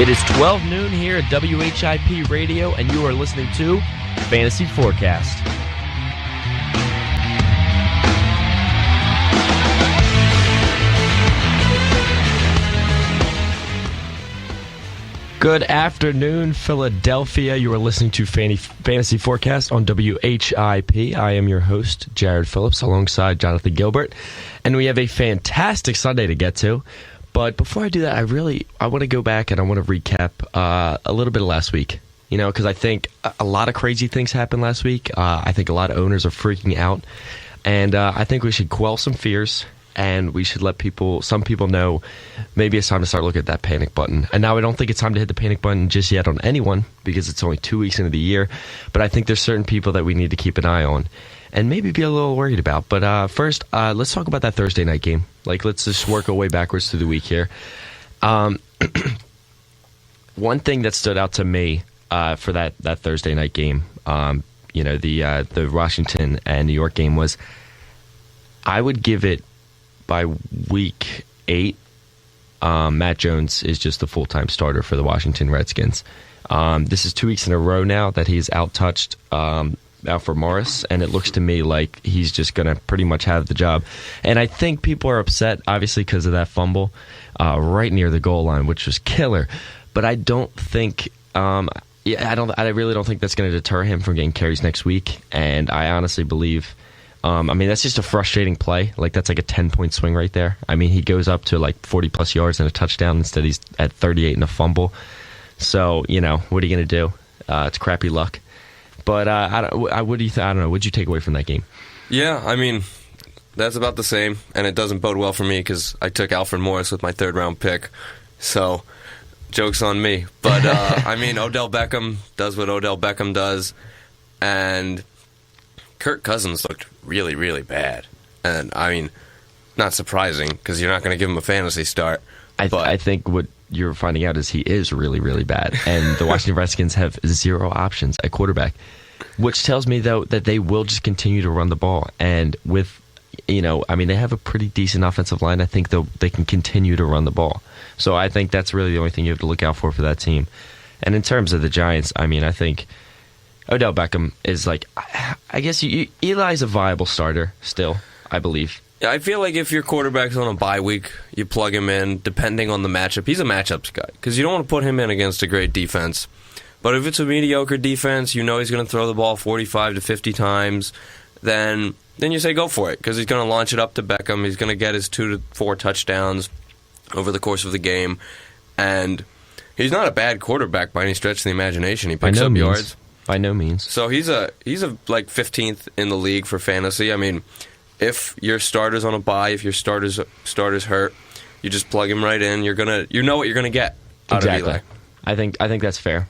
It is 12 noon here at WHIP Radio, and you are listening to Fantasy Forecast. Good afternoon, Philadelphia. You are listening to Fantasy Forecast on WHIP. I am your host, Jared Phillips, alongside Jonathan Gilbert, and we have a fantastic Sunday to get to. But before I do that, I want to go back and I want to recap a little bit of last week. You know, because I think a lot of crazy things happened last week. I think a lot of owners are freaking out. And I think we should quell some fears, and we should let some people know maybe it's time to start looking at that panic button. And now I don't think it's time to hit the panic button just yet on anyone, because it's only 2 weeks into the year. But I think there's certain people that we need to keep an eye on and maybe be a little worried about. But first, let's talk about that Thursday night game. Let's just work our way backwards through the week here. One thing that stood out to me for that Thursday night game, the Washington and New York game, was I would give it by week 8, Matt Jones is just the full-time starter for the Washington Redskins. This is 2 weeks in a row now that he's out-touched Alfred Morris, and it looks to me like he's just going to pretty much have the job. And I think people are upset, obviously, because of that fumble right near the goal line, which was killer. But I don't think, I really don't think that's going to deter him from getting carries next week. And I honestly believe, that's just a frustrating play. That's like a 10-point swing right there. I mean, he goes up to 40-plus yards and a touchdown. Instead, he's at 38 and a fumble. So, what are you going to do? It's crappy luck. But what do you I don't know. What did you take away from that game? Yeah, I mean, that's about the same, and it doesn't bode well for me because I took Alfred Morris with my third-round pick. So, joke's on me. But, Odell Beckham does what Odell Beckham does, and Kirk Cousins looked really, really bad. And, not surprising because you're not going to give him a fantasy start. I think what you're finding out is he is really, really bad. And the Washington Redskins have 0 options at quarterback, which tells me, though, that they will just continue to run the ball. And with, they have a pretty decent offensive line. I think they can continue to run the ball. So I think that's really the only thing you have to look out for that team. And in terms of the Giants, I think Odell Beckham is I guess Eli's a viable starter still, I believe. Yeah, I feel like if your quarterback's on a bye week, you plug him in, depending on the matchup. He's a matchups guy, because you don't want to put him in against a great defense. But if it's a mediocre defense, he's going to throw the ball 45 to 50 times, then you say go for it, because he's going to launch it up to Beckham. He's going to get his 2 to 4 touchdowns over the course of the game. And he's not a bad quarterback by any stretch of the imagination. He picks up yards. By no means. So he's a 15th in the league for fantasy. If your starter's on a bye, if your starter's hurt, you just plug him right in. You know what you're gonna get out of Eli. I think that's fair.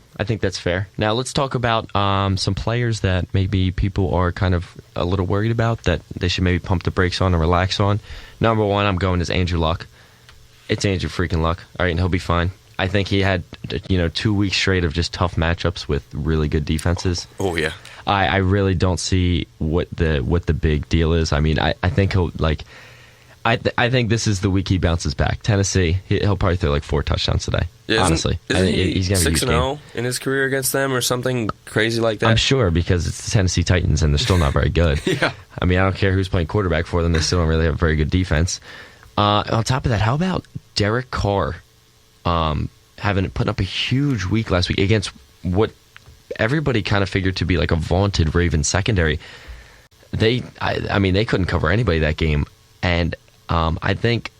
Now let's talk about some players that maybe people are kind of a little worried about, that they should maybe pump the brakes on and relax on. Number 1, I'm going is Andrew Luck. It's Andrew freaking Luck. All right, and he'll be fine. I think he had 2 weeks straight of just tough matchups with really good defenses. Oh yeah. I really don't see what the big deal is. I think he'll I think this is the week he bounces back. Tennessee, he'll probably throw 4 touchdowns today. Yeah, honestly, he's going to be 6-0 in his career against them, or something crazy like that. I'm sure, because it's the Tennessee Titans and they're still not very good. Yeah. I don't care who's playing quarterback for them; they still don't really have a very good defense. On top of that, how about Derek Carr putting up a huge week last week against what everybody kind of figured to be a vaunted Ravens secondary. They couldn't cover anybody that game, and I think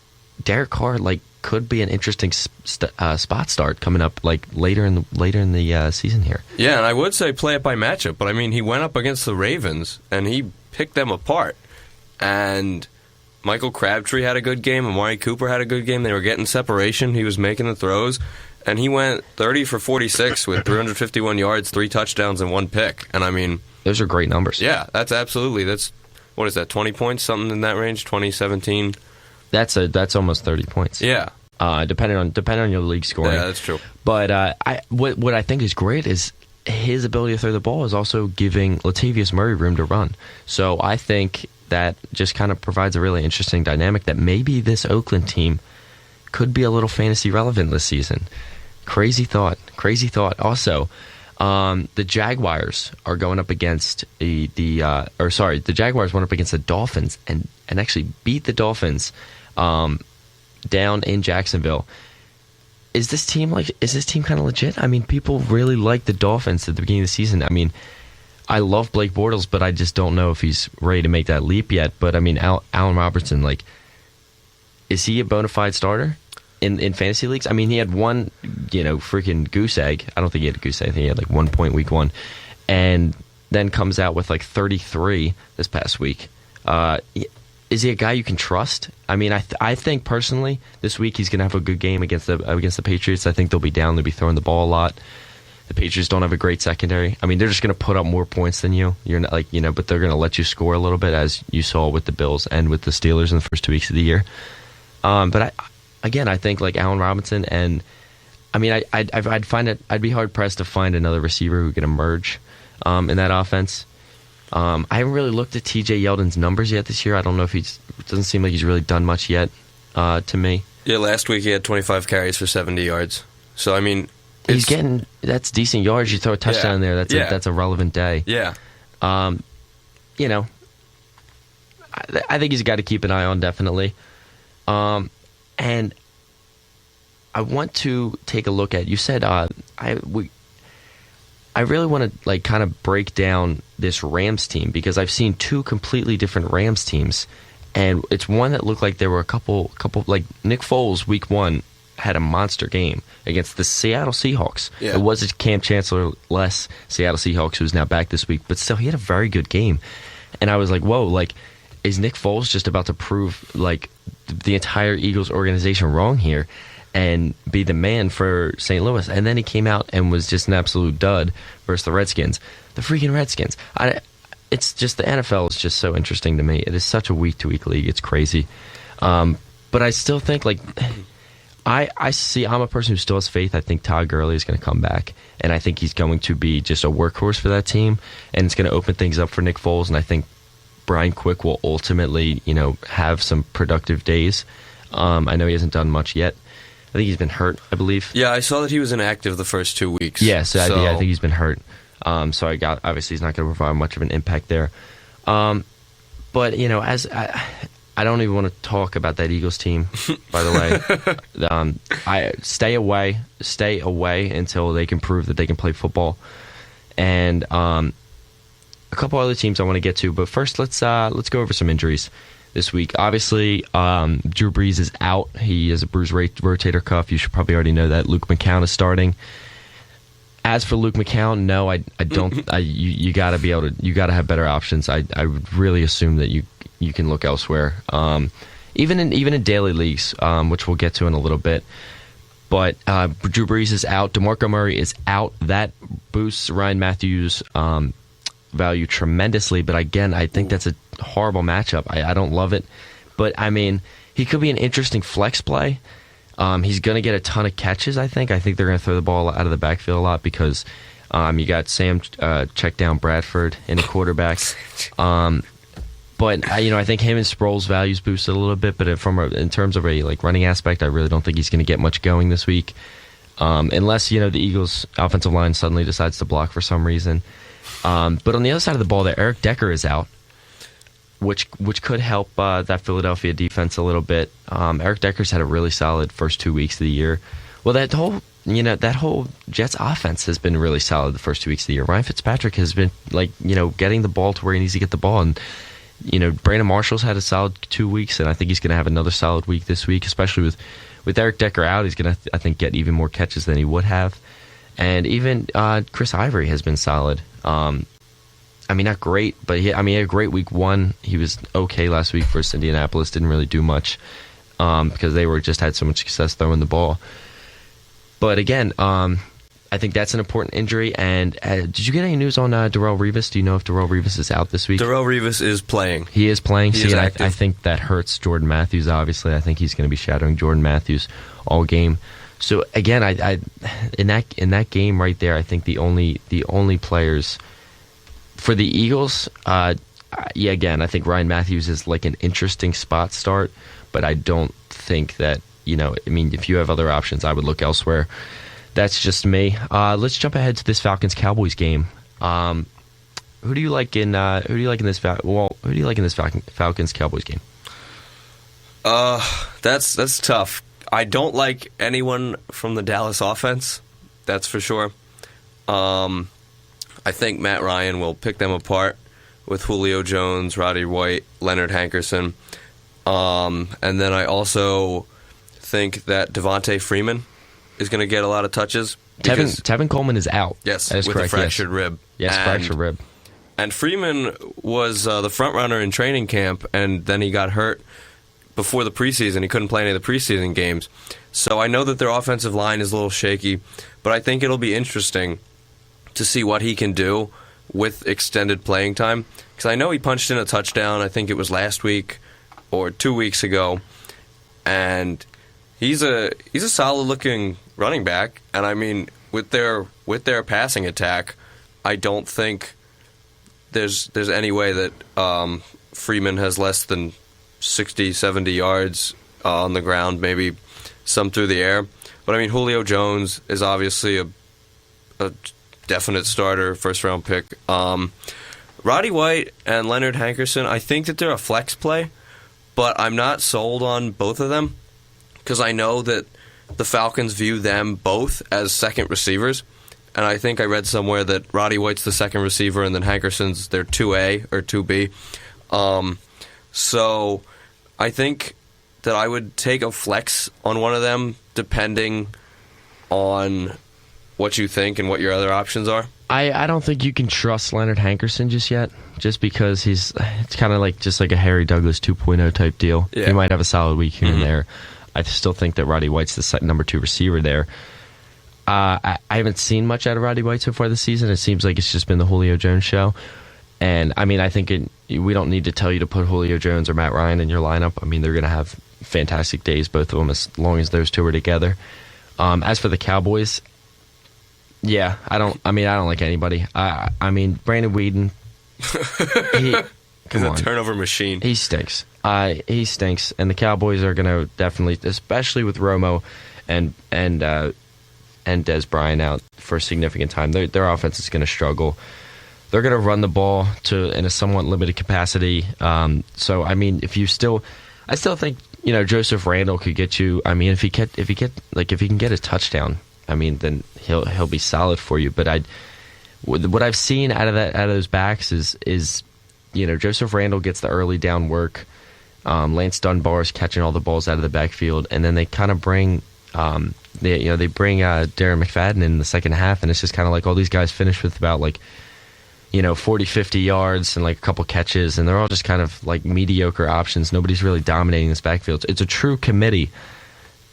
Derek Carr could be an interesting spot start coming up later in the season here. Yeah, and I would say play it by matchup, but he went up against the Ravens and he picked them apart. And Michael Crabtree had a good game, Amari Cooper had a good game. They were getting separation. He was making the throws. And he went 30 for 46 with 351 yards, 3 touchdowns, and 1 pick. And those are great numbers. Yeah, that's 20 points, something in that range, 2017. That's almost 30 points. Yeah. Depending on your league scoring. Yeah, that's true. But what I think is great is his ability to throw the ball is also giving Latavius Murray room to run. So I think that just kind of provides a really interesting dynamic that maybe this Oakland team could be a little fantasy relevant this season. Crazy thought. Crazy thought. Also, the Jaguars are going up against the Jaguars went up against the Dolphins and actually beat the Dolphins down in Jacksonville. Is this team kind of legit? I mean, people really like the Dolphins at the beginning of the season. I mean, I love Blake Bortles, but I just don't know if he's ready to make that leap yet. But I mean, Allen Robinson, like, is he a bona fide starter in fantasy leagues? I mean, he had one, freaking goose egg. I don't think he had a goose egg. I think he had like 1 point week 1, and then comes out with like 33 this past week. Is he a guy you can trust? I mean, I think personally this week he's going to have a good game against the Patriots. I think they'll be down. They'll be throwing the ball a lot. The Patriots don't have a great secondary. I mean, they're just going to put up more points than you. You're not but they're going to let you score a little bit, as you saw with the Bills and with the Steelers in the first 2 weeks of the year. But I think like Allen Robinson, and I mean, I'd be hard pressed to find another receiver who can emerge in that offense. I haven't really looked at T.J. Yeldon's numbers yet this year. I don't know if it doesn't seem like he's really done much yet to me. Yeah, last week he had 25 carries for 70 yards. So I mean, that's decent yards. You throw a touchdown in there. That's a relevant day. Yeah. I think he's a guy to keep an eye on, definitely. And I want to take a look at. You said I really want to like kind of break down this Rams team, because I've seen two completely different Rams teams, and it's one that looked like there were a couple like Nick Foles week 1 had a monster game against the Seattle Seahawks. Yeah. It was a Cam Chancellor-less Seattle Seahawks, who's now back this week, but still he had a very good game. And I was like, whoa, like, is Nick Foles just about to prove like the entire Eagles organization wrong here and be the man for St. Louis? And then he came out and was just an absolute dud versus the Redskins. The freaking Redskins. It's just, the NFL is just so interesting to me. It is such a week-to-week league. It's crazy. But I still think, like, I'm a person who still has faith. I think Todd Gurley is going to come back, and I think he's going to be just a workhorse for that team, and it's going to open things up for Nick Foles, and I think Brian Quick will ultimately, have some productive days. I know he hasn't done much yet. I think he's been hurt, I believe. Yeah, I saw that he was inactive the first 2 weeks. Yes, I think he's been hurt. So obviously he's not going to provide much of an impact there. But as I don't even want to talk about that Eagles team. By the way, I stay away until they can prove that they can play football. And a couple other teams I want to get to, but first let's go over some injuries this week. Obviously, Drew Brees is out. He has a bruised rotator cuff. You should probably already know that. Luke McCown is starting. As for Luke McCown, no, I don't. You got to have better options. I would really assume that you can look elsewhere. Even in daily leagues, which we'll get to in a little bit. But Drew Brees is out. DeMarco Murray is out. That boosts Ryan Matthews' value tremendously. But again, I think that's a horrible matchup. I don't love it. But I mean, he could be an interesting flex play. He's going to get a ton of catches, I think. I think they're going to throw the ball out of the backfield a lot because you got Sam check down Bradford in the quarterback. But I think him and Sproles' values boosted a little bit. But in terms of a running aspect, I really don't think he's going to get much going this week, unless the Eagles' offensive line suddenly decides to block for some reason. But on the other side of the ball, there, Eric Decker is out, which could help that Philadelphia defense a little bit. Eric Decker's had a really solid first 2 weeks of the year. Well, that whole Jets offense has been really solid the first 2 weeks of the year. Ryan Fitzpatrick has been getting the ball to where he needs to get the ball, and Brandon Marshall's had a solid 2 weeks, and I think he's going to have another solid week this week, especially with Eric Decker out. He's going to I think get even more catches than he would have, and even Chris Ivory has been solid. Not great, but he had a great week 1. He was okay last week versus Indianapolis. Didn't really do much because they just had so much success throwing the ball. But again, I think that's an important injury. And did you get any news on Darrelle Revis? Do you know if Darrelle Revis is out this week? Darrelle Revis is playing. He is playing. He is active. I think that hurts Jordan Matthews, obviously. I think he's going to be shadowing Jordan Matthews all game. So again, I in that game right there, I think the only players for the Eagles, again, I think Ryan Matthews is like an interesting spot start, but I don't think that, if you have other options, I would look elsewhere. That's just me. Let's jump ahead to this Falcons-Cowboys game. Who do you like in this Falcons-Cowboys game? That's tough. I don't like anyone from the Dallas offense. That's for sure. I think Matt Ryan will pick them apart with Julio Jones, Roddy White, Leonard Hankerson. And then I also think that Devontae Freeman is going to get a lot of touches. Tevin Coleman is out. Yes, that is with correct. a fractured rib. Yes, fractured rib. And Freeman was the front runner in training camp, and then he got hurt before the preseason. He couldn't play any of the preseason games. So I know that their offensive line is a little shaky, but I think it'll be interesting to see what he can do with extended playing time. Because I know he punched in a touchdown, I think it was last week or 2 weeks ago, and he's a solid-looking running back. And I mean, with their passing attack, I don't think there's any way that Freeman has less than 60, 70 yards on the ground, maybe some through the air. But I mean, Julio Jones is obviously a definite starter, first-round pick. Roddy White and Leonard Hankerson, I think that they're a flex play, but I'm not sold on both of them because I know that the Falcons view them both as second receivers. And I think I read somewhere that Roddy White's the second receiver and then Hankerson's their 2A or 2B. So I think that I would take a flex on one of them depending on what you think and what your other options are. I don't think you can trust Leonard Hankerson just yet, just because it's kind of like a Harry Douglas 2.0 type deal. Yeah. He might have a solid week here and there. I still think that Roddy White's the number 2 receiver there. I haven't seen much out of Roddy White so far this season. It seems like it's just been the Julio Jones show. And, I mean, I think we don't need to tell you to put Julio Jones or Matt Ryan in your lineup. I mean, they're going to have fantastic days, both of them, as long as those two are together. As for the Cowboys, yeah, I don't like anybody. I mean, Brandon Weeden, He's a turnover machine. He stinks. He stinks. And the Cowboys are going to definitely, especially with Romo and Des Bryant out for a significant time, their offense is going to struggle. They're going to run the ball in a somewhat limited capacity. So I mean, I still think Joseph Randle could get you. I mean, if he can get a touchdown, I mean, then he'll be solid for you. But what I've seen out of those backs is Joseph Randle gets the early down work. Lance Dunbar's catching all the balls out of the backfield, and then they kind of bring. They bring Darren McFadden in the second half, and it's just kind of like all these guys finish with about 40, 50 yards and a couple catches, and they're all just kind of mediocre options. Nobody's really dominating this backfield. It's a true committee,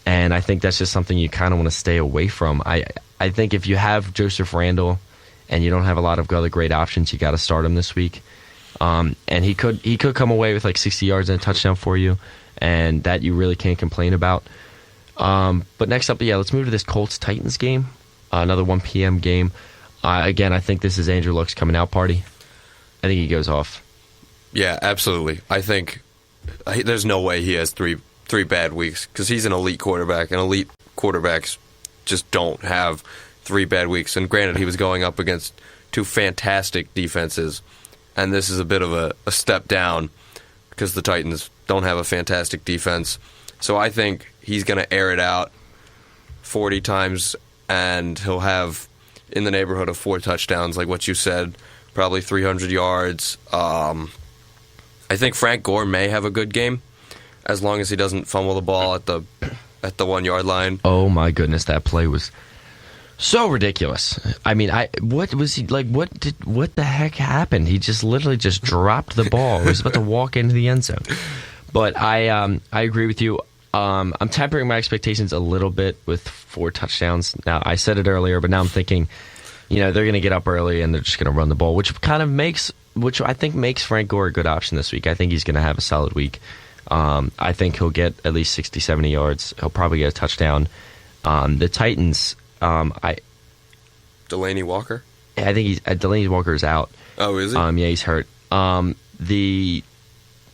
and I think that's just something you kind of want to stay away from. I think if you have Joseph Randle and you don't have a lot of other great options, you got to start him this week. And he could come away with 60 yards and a touchdown for you, and that you really can't complain about. But next up, let's move to this Colts-Titans game, another 1 p.m. game. Again, I think this is Andrew Luck's coming out party. I think he goes off. Yeah, absolutely. I think there's no way he has three bad weeks because he's an elite quarterback, and elite quarterbacks just don't have 3 bad weeks. And granted, he was going up against 2 fantastic defenses, and this is a bit of a step down because the Titans don't have a fantastic defense. So I think he's going to air it out 40 times, and he'll have in the neighborhood of 4 touchdowns, like what you said, probably 300 yards. I think Frank Gore may have a good game, as long as he doesn't fumble the ball at the 1 yard line. Oh my goodness, that play was so ridiculous. I mean, what was he like? What the heck happened? He just literally just dropped the ball. He was about to walk into the end zone. But I agree with you. I'm tempering my expectations a little bit with 4 touchdowns. Now, I said it earlier, but now I'm thinking, they're going to get up early and they're just going to run the ball, which I think makes Frank Gore a good option this week. I think he's going to have a solid week. I think he'll get at least 60, 70 yards. He'll probably get a touchdown. The Titans, Delaney Walker? I think Delaney Walker is out. Oh, is he? Yeah, he's hurt. The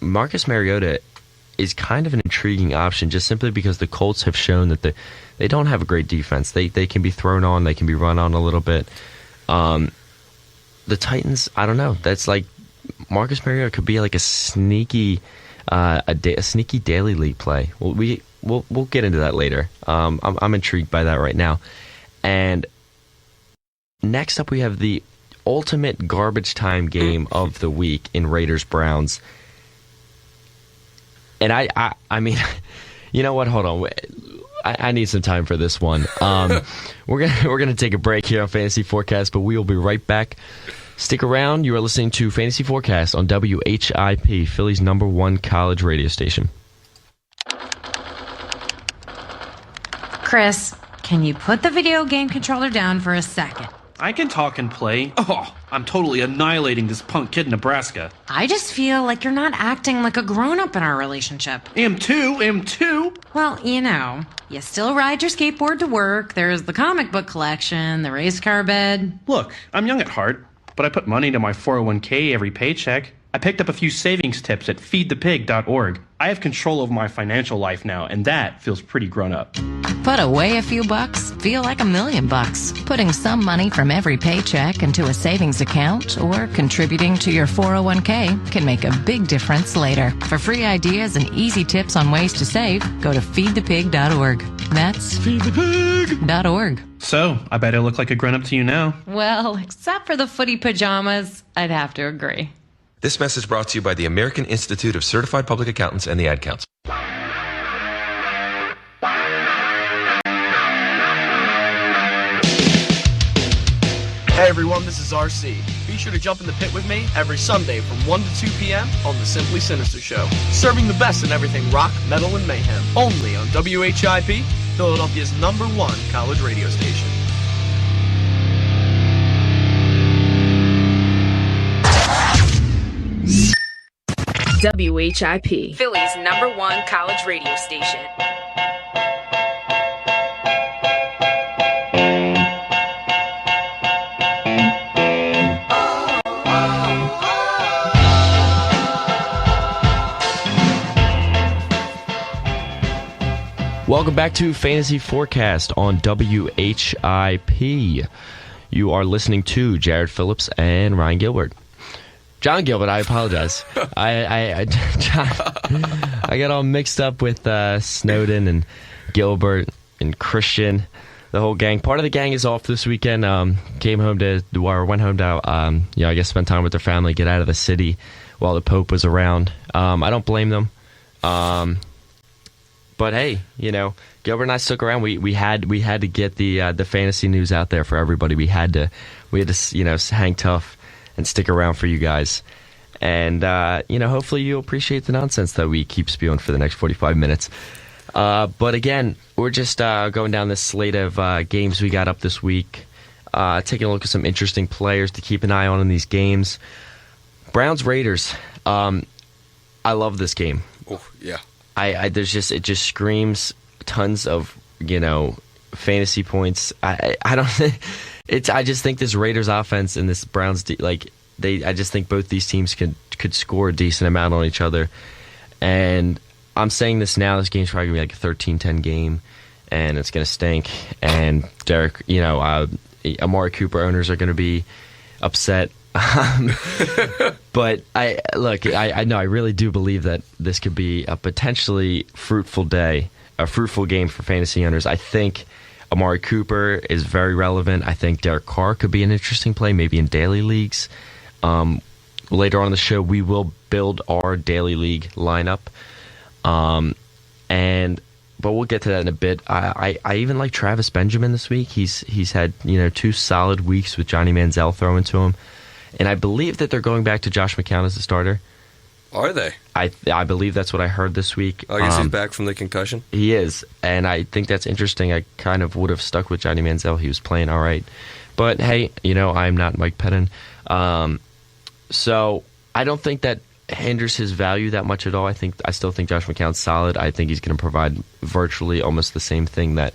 Marcus Mariota is kind of an intriguing option, just simply because the Colts have shown that they don't have a great defense. They can be thrown on, they can be run on a little bit. The Titans, I don't know. That's like Marcus Mariota could be like a sneaky, a sneaky daily league play. We'll get into that later. I'm intrigued by that right now. And next up, we have the ultimate garbage time game of the week in Raiders-Browns. And I mean, you know what? Hold on. I need some time for this one. We're gonna take a break here on Fantasy Forecast, but we will be right back. Stick around. You are listening to Fantasy Forecast on WHIP, Philly's #1 college radio station. Chris, can you put the video game controller down for a second? I can talk and play. Oh, I'm totally annihilating this punk kid in Nebraska. I just feel like you're not acting like a grown-up in our relationship. Am too. Well, you still ride your skateboard to work, there's the comic book collection, the race car bed. Look, I'm young at heart, but I put money into my 401k every paycheck. I picked up a few savings tips at feedthepig.org. I have control over my financial life now, and that feels pretty grown up. Put away a few bucks, feel like $1 million bucks. Putting some money from every paycheck into a savings account or contributing to your 401k can make a big difference later. For free ideas and easy tips on ways to save, go to feedthepig.org. That's feedthepig.org. So, I bet I look like a grown-up to you now. Well, except for the footy pajamas, I'd have to agree. This message brought to you by the American Institute of Certified Public Accountants and the Ad Council. Hey everyone, this is RC. Be sure to jump in the pit with me every Sunday from 1 to 2 p.m. on The Simply Sinister Show. Serving the best in everything rock, metal, and mayhem. Only on WHIP, Philadelphia's #1 college radio station. WHIP, Philly's #1 college radio station. Welcome back to Fantasy Forecast on WHIP. You are listening to Jared Phillips and Ryan Gilbert. John Gilbert, I apologize. I got all mixed up with Snowden and Gilbert and Christian, the whole gang. Part of the gang is off this weekend. Went home to, I guess spend time with their family, get out of the city while the Pope was around. I don't blame them. But hey, Gilbert and I stuck around. We had to get the fantasy news out there for everybody. We had to hang tough and stick around for you guys. And, hopefully you'll appreciate the nonsense that we keep spewing for the next 45 minutes. But again, we're just going down this slate of games we got up this week, taking a look at some interesting players to keep an eye on in these games. Browns-Raiders. I love this game. Oh, yeah. It just screams tons of, fantasy points. I just think this Raiders offense and this Browns I just think both these teams could score a decent amount on each other. And I'm saying this now, this game's probably going to be like a 13-10 game, and it's going to stink. And Derek, Amari Cooper owners are going to be upset. But I know I really do believe that this could be a potentially fruitful day, a fruitful game for fantasy owners. I think Amari Cooper is very relevant. I think Derek Carr could be an interesting play, maybe in daily leagues. Later on in the show, we will build our daily league lineup, but we'll get to that in a bit. I even like Travis Benjamin this week. He's had 2 solid weeks with Johnny Manziel throwing to him, and I believe that they're going back to Josh McCown as the starter. Are they? I believe that's what I heard this week. I guess he's back from the concussion. He is, and I think that's interesting. I kind of would have stuck with Johnny Manziel. He was playing all right. But, hey, I'm not Mike Pettin. So I don't think that hinders his value that much at all. I still think Josh McCown's solid. I think he's going to provide virtually almost the same thing that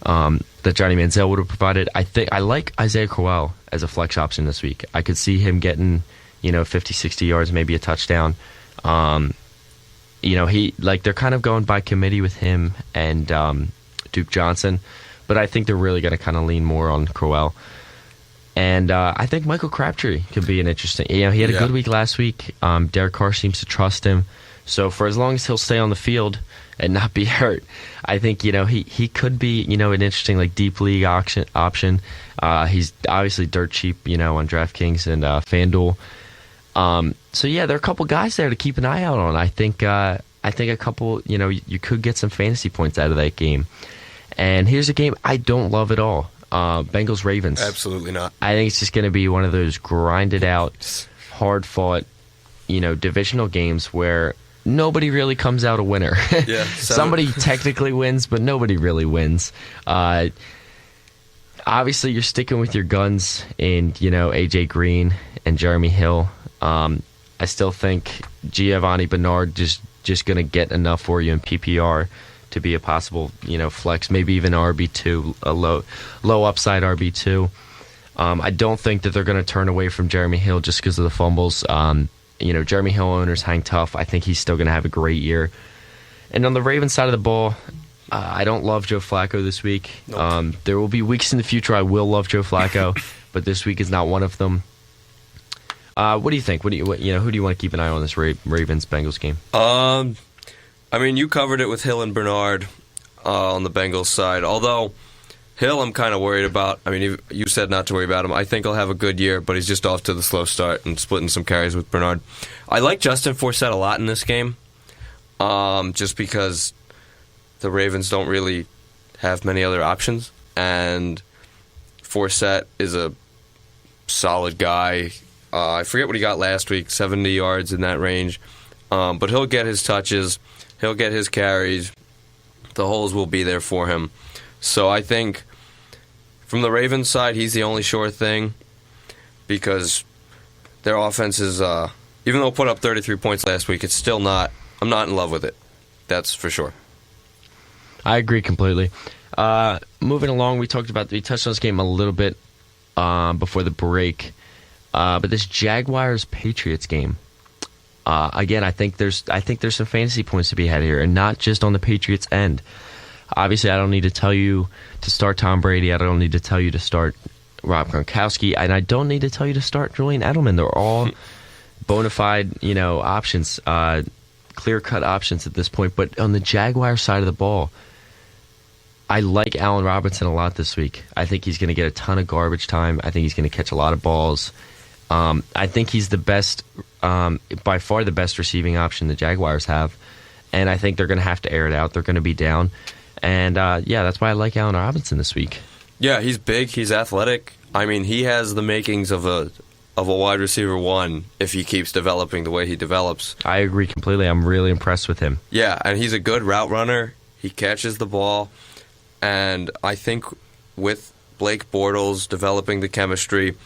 Johnny Manziel would have provided. I like Isaiah Crowell as a flex option this week. I could see him getting 50, 60 yards, maybe a touchdown. they're kind of going by committee with him and Duke Johnson, but I think they're really going to kind of lean more on Crowell. And I think Michael Crabtree could be an interesting. He had a good week last week. Derek Carr seems to trust him, so for as long as he'll stay on the field and not be hurt, I think he could be an interesting deep league option. He's obviously dirt cheap, on DraftKings and FanDuel. So there are a couple guys there to keep an eye out on. I think a couple, you could get some fantasy points out of that game. And here's a game I don't love at all. Bengals Ravens. Absolutely not. I think it's just going to be one of those grinded out, hard fought, divisional games where nobody really comes out a winner. Yeah, somebody technically wins, but nobody really wins. Obviously, you're sticking with your guns in AJ Green and Jeremy Hill. I still think Giovanni Bernard just going to get enough for you in PPR to be a possible, flex, maybe even RB2, a low upside RB2. I don't think that they're going to turn away from Jeremy Hill just because of the fumbles. Jeremy Hill owners hang tough. I think he's still going to have a great year. And on the Ravens side of the ball, I don't love Joe Flacco this week. Nope. There will be weeks in the future I will love Joe Flacco, but this week is not one of them. What do you think? Who do you want to keep an eye on this Ravens-Bengals game? You covered it with Hill and Bernard on the Bengals side. Although Hill, I'm kind of worried about. You said not to worry about him. I think he'll have a good year, but he's just off to the slow start and splitting some carries with Bernard. I like Justin Forsett a lot in this game, just because the Ravens don't really have many other options, and Forsett is a solid guy. I forget what he got last week, 70 yards in that range. But he'll get his touches. He'll get his carries. The holes will be there for him. So I think from the Ravens side, he's the only sure thing because their offense is, even though it put up 33 points last week, it's still not, I'm not in love with it. That's for sure. I agree completely. Moving along, we touched on this game a little bit before the break. But this Jaguars-Patriots game, again, I think there's some fantasy points to be had here, and not just on the Patriots' end. Obviously, I don't need to tell you to start Tom Brady. I don't need to tell you to start Rob Gronkowski, and I don't need to tell you to start Julian Edelman. They're all bona fide, options, clear-cut options at this point. But on the Jaguars side of the ball, I like Allen Robinson a lot this week. I think he's going to get a ton of garbage time. I think he's going to catch a lot of balls. I think he's the best, by far the best receiving option the Jaguars have. And I think they're going to have to air it out. They're going to be down. And, that's why I like Allen Robinson this week. Yeah, he's big. He's athletic. He has the makings of a wide receiver one if he keeps developing the way he develops. I agree completely. I'm really impressed with him. Yeah, and he's a good route runner. He catches the ball. And I think with Blake Bortles developing the chemistry,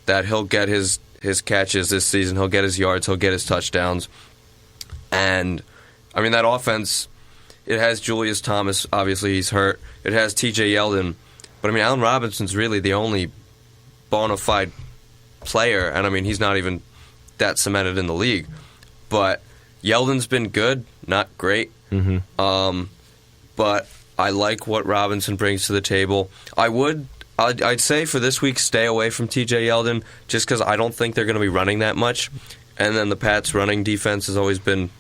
that he'll get his catches this season. He'll get his yards. He'll get his touchdowns. And, that offense, it has Julius Thomas. Obviously, he's hurt. It has T.J. Yeldon. But, Allen Robinson's really the only bona fide player. And, he's not even that cemented in the league. But Yeldon's been good, not great. Mm-hmm. But I like what Robinson brings to the table. I'd say for this week, stay away from T.J. Yeldon, just because I don't think they're going to be running that much. And then the Pats' running defense has always been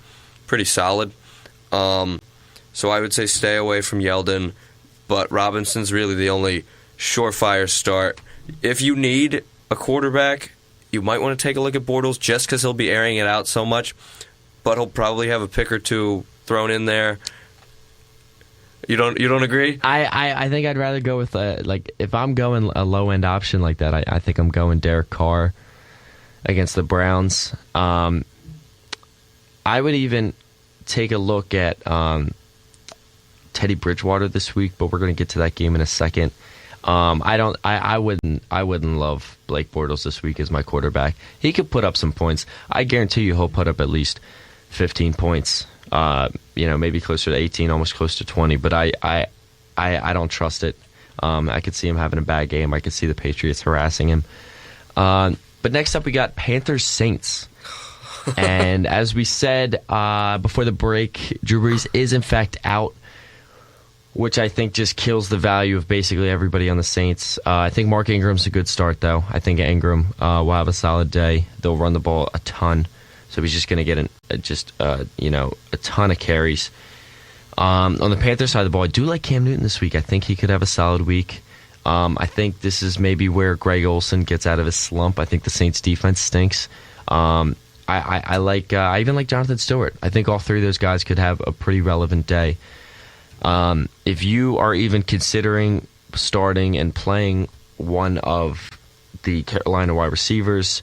pretty solid. So I would say stay away from Yeldon, but Robinson's really the only surefire start. If you need a quarterback, you might want to take a look at Bortles just because he'll be airing it out so much, but he'll probably have a pick or two thrown in there. You don't agree? I think I'd rather go with if I'm going a low end option like that, I think I'm going Derek Carr against the Browns. I would even take a look at Teddy Bridgewater this week, but we're going to get to that game in a second. I wouldn't love Blake Bortles this week as my quarterback. He could put up some points. I guarantee you he'll put up at least 15 points. Maybe closer to 18, almost close to 20, but I don't trust it. I could see him having a bad game. I could see the Patriots harassing him. But next up, we got Panthers-Saints. And as we said before the break, Drew Brees is in fact out, which I think just kills the value of basically everybody on the Saints. I think Mark Ingram's a good start, though. I think Ingram will have a solid day. They'll run the ball a ton, so he's just going to get a ton of carries. On the Panthers side of the ball, I do like Cam Newton this week. I think he could have a solid week. I think this is maybe where Greg Olsen gets out of his slump. I think the Saints' defense stinks. I even like Jonathan Stewart. I think all three of those guys could have a pretty relevant day. If you are even considering starting and playing one of the Carolina wide receivers,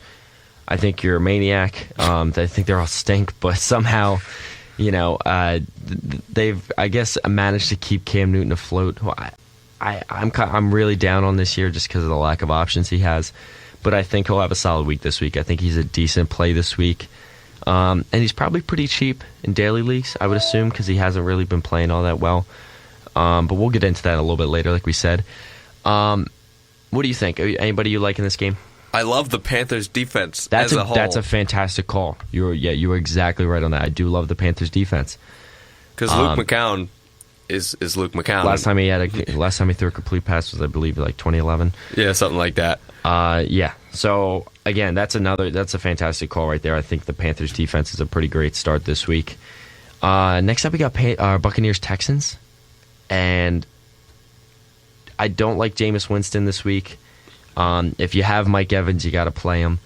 I think you're a maniac. I think they're all stink, but somehow, they've, I guess, managed to keep Cam Newton afloat. Well, I'm really down on this year just because of the lack of options he has, but I think he'll have a solid week this week. I think he's a decent play this week. And he's probably pretty cheap in daily leagues, I would assume, because he hasn't really been playing all that well. But we'll get into that a little bit later, like we said. What do you think? Anybody you like in this game? I love the Panthers' defense as a whole. That's a fantastic call. You were exactly right on that. I do love the Panthers' defense. Because Luke McCown is Luke McCown. Last time he threw a complete pass was, I believe, like 2011. Yeah, something like that. Yeah. So again, that's a fantastic call right there. I think the Panthers defense is a pretty great start this week. Next up, we got Buccaneers Texans, and I don't like Jameis Winston this week. If you have Mike Evans, you got to play him.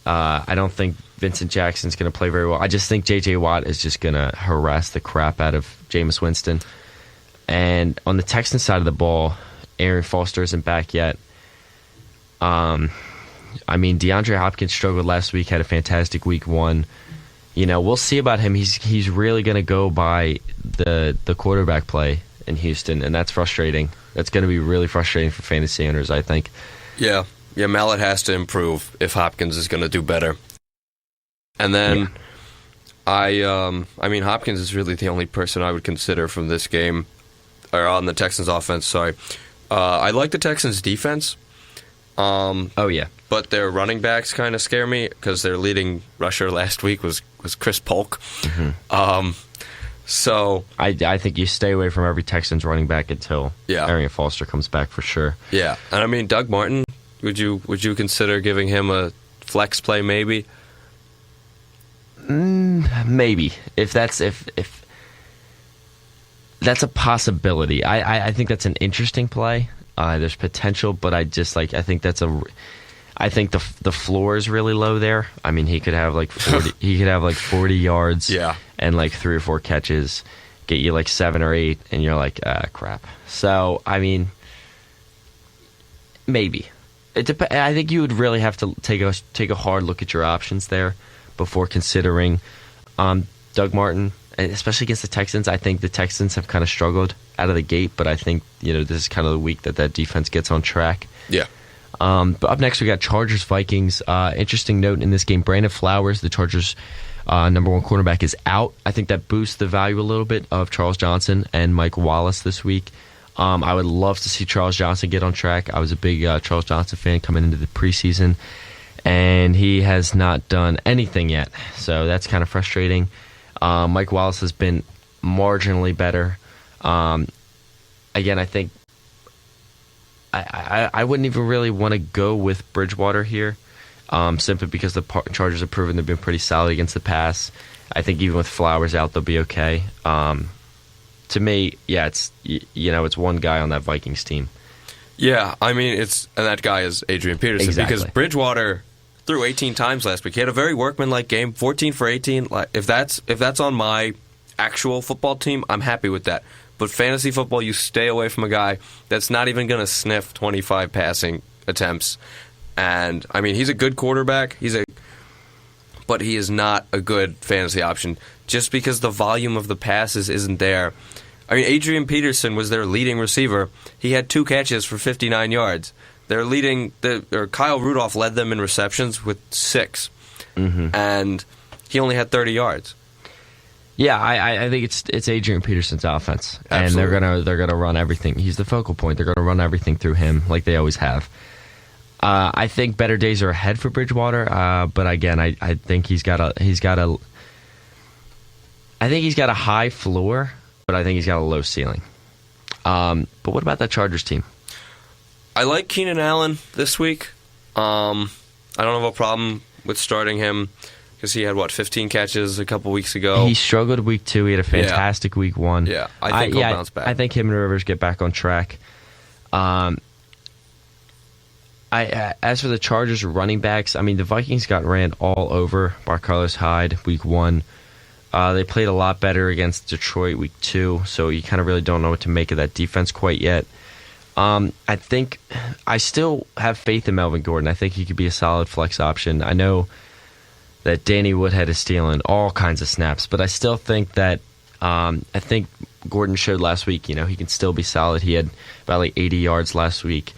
I don't think Vincent Jackson's going to play very well. I just think J.J. Watt is just going to harass the crap out of Jameis Winston. And on the Texans side of the ball, Aaron Foster isn't back yet. DeAndre Hopkins struggled last week, had a fantastic week one. We'll see about him. He's really going to go by the quarterback play in Houston, and that's frustrating. That's going to be really frustrating for fantasy owners, I think. Yeah, Mallet has to improve if Hopkins is going to do better. And then, Hopkins is really the only person I would consider from this game, or on the Texans offense, sorry. I like the Texans defense. But their running backs kind of scare me because their leading rusher last week was Chris Polk. Mm-hmm. So I think you stay away from every Texans running back until Arian Foster comes back for sure. Yeah, and Doug Martin, would you consider giving him a flex play maybe? Maybe if that's a possibility. I think that's an interesting play. There's potential, but I think the floor is really low there. He could have like 40. He could have like 40 yards. Yeah. And like 3 or 4 catches, get you like 7 or 8, and you're like, crap. So maybe. I think you would really have to take a hard look at your options there before considering Doug Martin, especially against the Texans. I think the Texans have kind of struggled out of the gate, but I think this is kind of the week that defense gets on track. Yeah. But up next we got Chargers Vikings. Interesting note in this game: Brandon Flowers, the Chargers' number 1 cornerback, is out. I think that boosts the value a little bit of Charles Johnson and Mike Wallace this week. I would love to see Charles Johnson get on track. I was a big Charles Johnson fan coming into the preseason, and he has not done anything yet. So that's kind of frustrating. Mike Wallace has been marginally better. Again, I think I wouldn't even really want to go with Bridgewater here, simply because the Chargers have proven they've been pretty solid against the pass. I think even with Flowers out, they'll be okay. To me, it's one guy on that Vikings team. Yeah, and that guy is Adrian Peterson. Exactly. Because Bridgewater threw 18 times last week. He had a very workmanlike game, 14 for 18. If that's on my actual football team, I'm happy with that. But fantasy football, you stay away from a guy that's not even going to sniff 25 passing attempts. And he's a good quarterback. But he is not a good fantasy option just because the volume of the passes isn't there. Adrian Peterson was their leading receiver. He had 2 catches for 59 yards. Kyle Rudolph led them in receptions with 6, and he only had 30 yards. Yeah, I think it's Adrian Peterson's offense, Absolutely. And they're gonna run everything. He's the focal point. They're gonna run everything through him like they always have. I think better days are ahead for Bridgewater, but again, I think he's got a high floor, but I think he's got a low ceiling. But what about that Chargers team? I like Keenan Allen this week. I don't have a problem with starting him because he had 15 catches a couple weeks ago. He struggled week 2. He had a fantastic week 1. Yeah, I think he'll bounce back. I think him and Rivers get back on track. As for the Chargers running backs, I mean, the Vikings got ran all over by Carlos Hyde week 1. They played a lot better against Detroit week 2, so you kind of really don't know what to make of that defense quite yet. I think I still have faith in Melvin Gordon. I think he could be a solid flex option. I know that Danny Woodhead is stealing all kinds of snaps, but I still think that I think Gordon showed last week, he can still be solid. He had about 80 yards last week.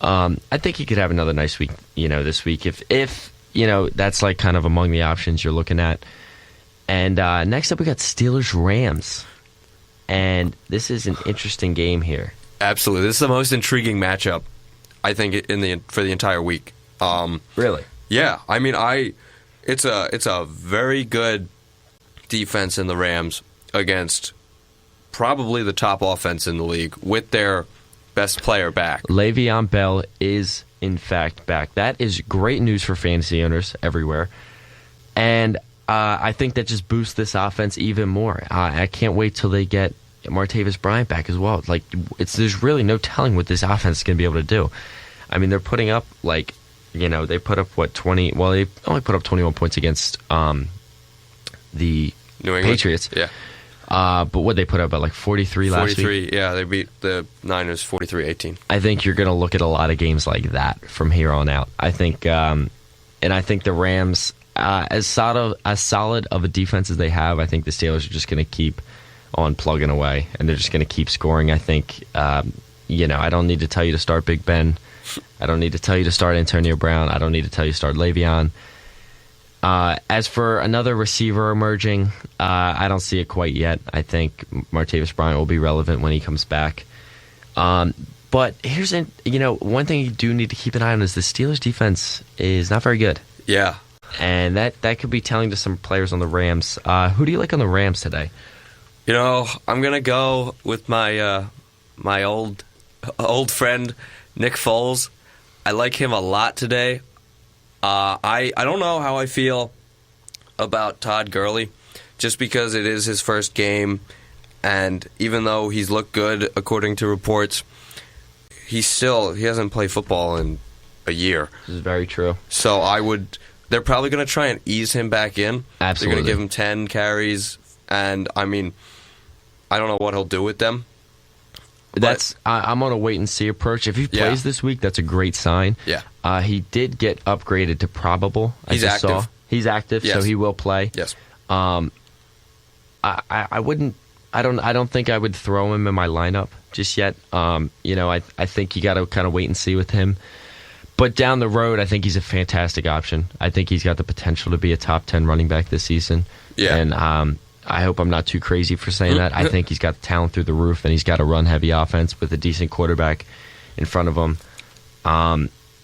I think he could have another nice week, this week if that's kind of among the options you're looking at. And next up we got Steelers-Rams. And this is an interesting game here. Absolutely. This is the most intriguing matchup, I think, for the entire week. Really? Yeah. I mean, it's a very good defense in the Rams against probably the top offense in the league with their best player back. Le'Veon Bell is, in fact, back. That is great news for fantasy owners everywhere. And I think that just boosts this offense even more. I can't wait till they get Martavis Bryant back as well. There's really no telling what this offense is going to be able to do. I mean, they're putting up, they put up, 20... Well, they only put up 21 points against the New England Patriots. Yeah. But what they put up at 43 last week? 43, yeah. They beat the Niners 43-18. I think you're going to look at a lot of games like that from here on out. I think, and I think the Rams, as solid of a defense as they have, I think the Steelers are just going to keep on plugging away, and they're just going to keep scoring. I think, I don't need to tell you to start Big Ben. I don't need to tell you to start Antonio Brown. I don't need to tell you to start Le'Veon. As for another receiver emerging, I don't see it quite yet. I think Martavis Bryant will be relevant when he comes back. But here's one thing you do need to keep an eye on is the Steelers' defense is not very good. Yeah. And that could be telling to some players on the Rams. Who do you like on the Rams today? I'm going to go with my my old friend, Nick Foles. I like him a lot today. I don't know how I feel about Todd Gurley, just because it is his first game, and even though he's looked good according to reports, he hasn't played football in a year. This is very true. So they're probably going to try and ease him back in. Absolutely. They're going to give him 10 carries, and I mean, I don't know what he'll do with them. I'm on a wait-and-see approach. If he plays this week, that's a great sign. Yeah. He did get upgraded to probable. He's active. Saw. He's active, yes. So he will play. Yes. I wouldn't. I don't think I would throw him in my lineup just yet. I think you got to kind of wait and see with him. But down the road, I think he's a fantastic option. I think he's got the potential to be a top 10 running back this season. Yeah. And I hope I'm not too crazy for saying that. I think he's got the talent through the roof, and he's got a run-heavy offense with a decent quarterback in front of him.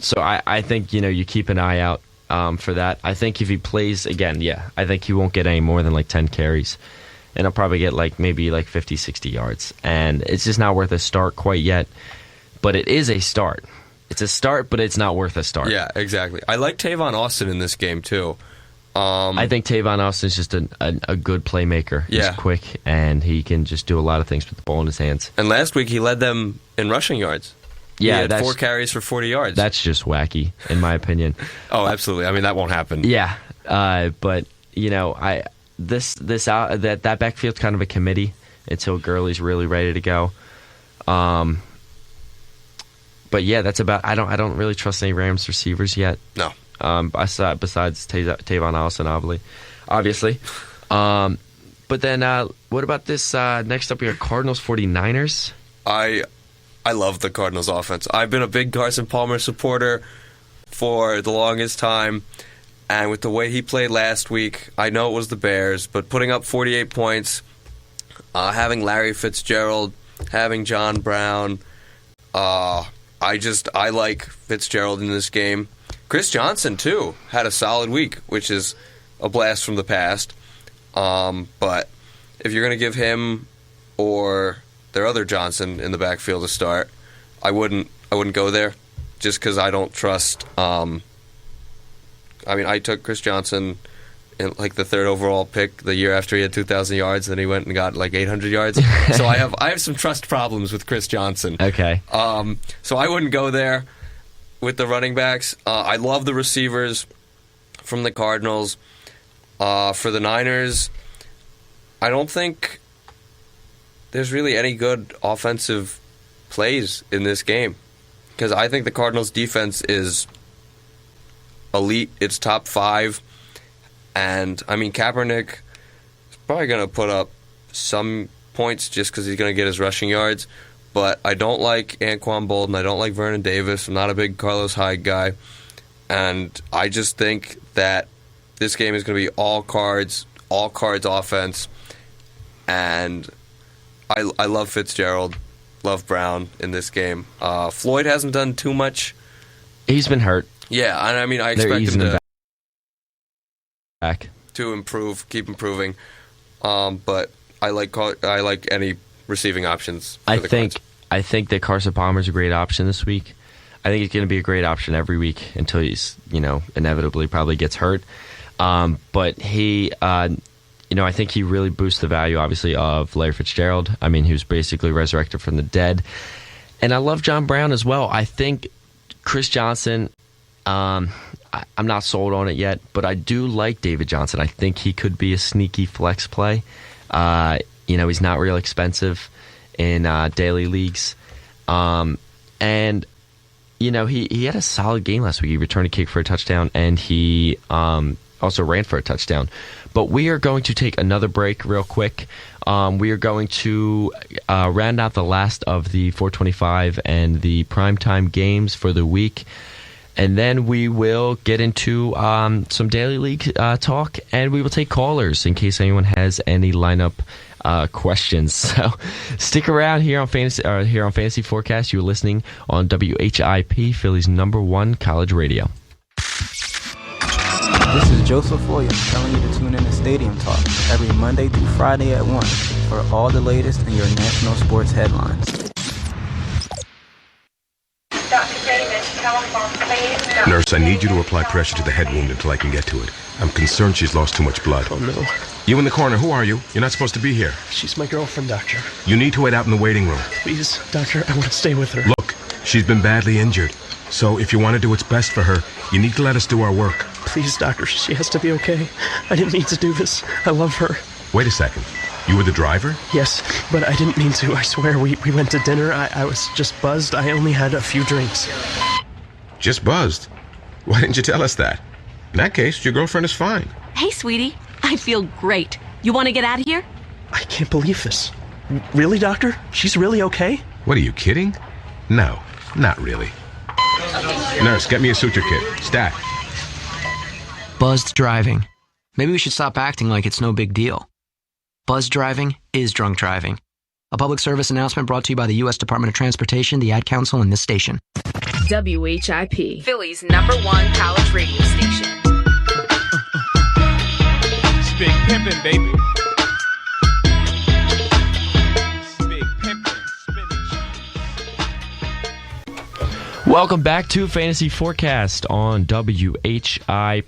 So I think, you keep an eye out for that. I think if he plays again, I think he won't get any more than 10 carries. And he'll probably get maybe 50, 60 yards. And it's just not worth a start quite yet. But it is a start. It's a start, but it's not worth a start. Yeah, exactly. I like Tavon Austin in this game, too. I think Tavon Austin's just a good playmaker. He's quick, and he can just do a lot of things with the ball in his hands. And last week, he led them in rushing yards. Yeah, he had 4 carries for 40 yards. That's just wacky, in my opinion. Oh, absolutely. I mean, that won't happen. Yeah, but that backfield's kind of a committee until Gurley's really ready to go. But yeah, that's about. I don't really trust any Rams receivers yet. No. Besides Tavon Austin, obviously. But then, what about this? Next up, we got Cardinals 49ers. I love the Cardinals offense. I've been a big Carson Palmer supporter for the longest time, and with the way he played last week, I know it was the Bears, but putting up 48 points, having Larry Fitzgerald, having John Brown, I like Fitzgerald in this game. Chris Johnson, too, had a solid week, which is a blast from the past. But if you're going to give him or their other Johnson in the backfield to start, I wouldn't go there just because I don't trust. I took Chris Johnson in like the third overall pick the year after he had 2,000 yards, then he went and got like 800 yards. So I have some trust problems with Chris Johnson. Okay. So I wouldn't go there with the running backs. I love the receivers from the Cardinals. For the Niners, I don't think there's really any good offensive plays in this game because I think the Cardinals' defense is elite. It's top 5. And, Kaepernick is probably going to put up some points just because he's going to get his rushing yards. But I don't like Anquan Bolden. I don't like Vernon Davis. I'm not a big Carlos Hyde guy. And I just think that this game is going to be all cards offense. And I love Fitzgerald, love Brown in this game. Floyd hasn't done too much. He's been hurt. Yeah, and I expect him back to improve, keep improving. But I like any receiving options for the Cards. I think that Carson Palmer's a great option this week. I think he's going to be a great option every week until he's, inevitably probably gets hurt. But he, I think he really boosts the value, obviously, of Larry Fitzgerald. He was basically resurrected from the dead. And I love John Brown as well. I think Chris Johnson, I'm not sold on it yet, but I do like David Johnson. I think he could be a sneaky flex play. He's not real expensive in daily leagues. And he had a solid game last week. He returned a kick for a touchdown, and he also ran for a touchdown. But we are going to take another break real quick. We are going to round out the last of the 425 and the primetime games for the week. And then we will get into some daily league talk, and we will take callers in case anyone has any lineup questions. So stick around here on Fantasy Forecast. You're listening on WHIP, Philly's #1 college radio. This is Joseph Williams telling you to tune in to Stadium Talk every Monday through Friday at 1 for all the latest in your national sports headlines. Nurse, I need you to apply pressure to the head wound until I can get to it. I'm concerned she's lost too much blood. Oh, no. You in the corner, who are you? You're not supposed to be here. She's my girlfriend, doctor. You need to wait out in the waiting room. Please, doctor, I want to stay with her. Look, she's been badly injured. So if you want to do what's best for her, you need to let us do our work. Please, doctor, she has to be okay. I didn't mean to do this. I love her. Wait a second. You were the driver? Yes, but I didn't mean to. I swear, we went to dinner. I was just buzzed. I only had a few drinks. Just buzzed? Why didn't you tell us that? In that case, your girlfriend is fine. Hey, sweetie. I feel great. You want to get out of here? I can't believe this. Really, doctor? She's really okay? What, are you kidding? No, not really. Nurse, get me a suture kit. Stat. Buzzed driving. Maybe we should stop acting like it's no big deal. Buzzed driving is drunk driving. A public service announcement brought to you by the U.S. Department of Transportation, the Ad Council, and this station. WHIP, Philly's #1 college radio station. It's big pimpin', baby. It's big pimpin', spinach. Welcome back to Fantasy Forecast on WHIP. I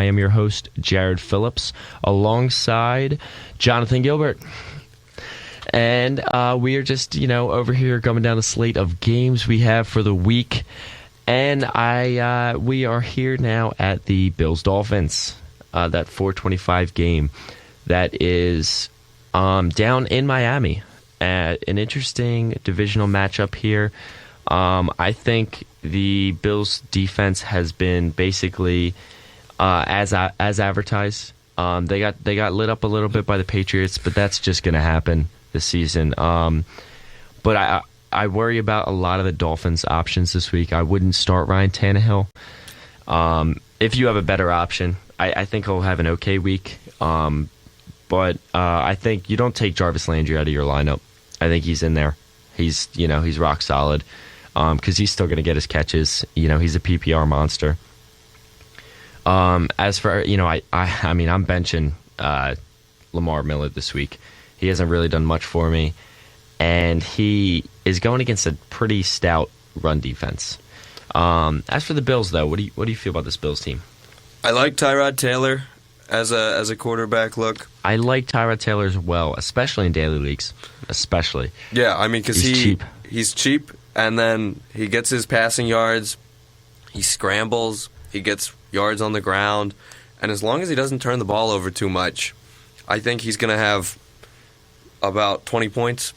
am your host, Jared Phillips, alongside Jonathan Gilbert. And we are just, over here coming down the slate of games we have for the week. And we are here now at the Bills-Dolphins, that 425 game that is down in Miami. An interesting divisional matchup here. I think the Bills' defense has been basically as advertised. They got lit up a little bit by the Patriots, but that's just going to happen this season. But I worry about a lot of the Dolphins' options this week. I wouldn't start Ryan Tannehill. If you have a better option, I think he'll have an okay week. But I think you don't take Jarvis Landry out of your lineup. I think he's in there. He's rock solid. because he's still going to get his catches. He's a PPR monster. As for, I mean, I'm benching Lamar Miller this week. He hasn't really done much for me, and he is going against a pretty stout run defense. As for the Bills, though, what do you feel about this Bills team? I like Tyrod Taylor as a quarterback look. I like Tyrod Taylor as well, especially in daily leagues. Especially. Yeah, I mean, because cheap. He's cheap, and then he gets his passing yards. He scrambles. He gets yards on the ground. And as long as he doesn't turn the ball over too much, I think he's going to have about 20 points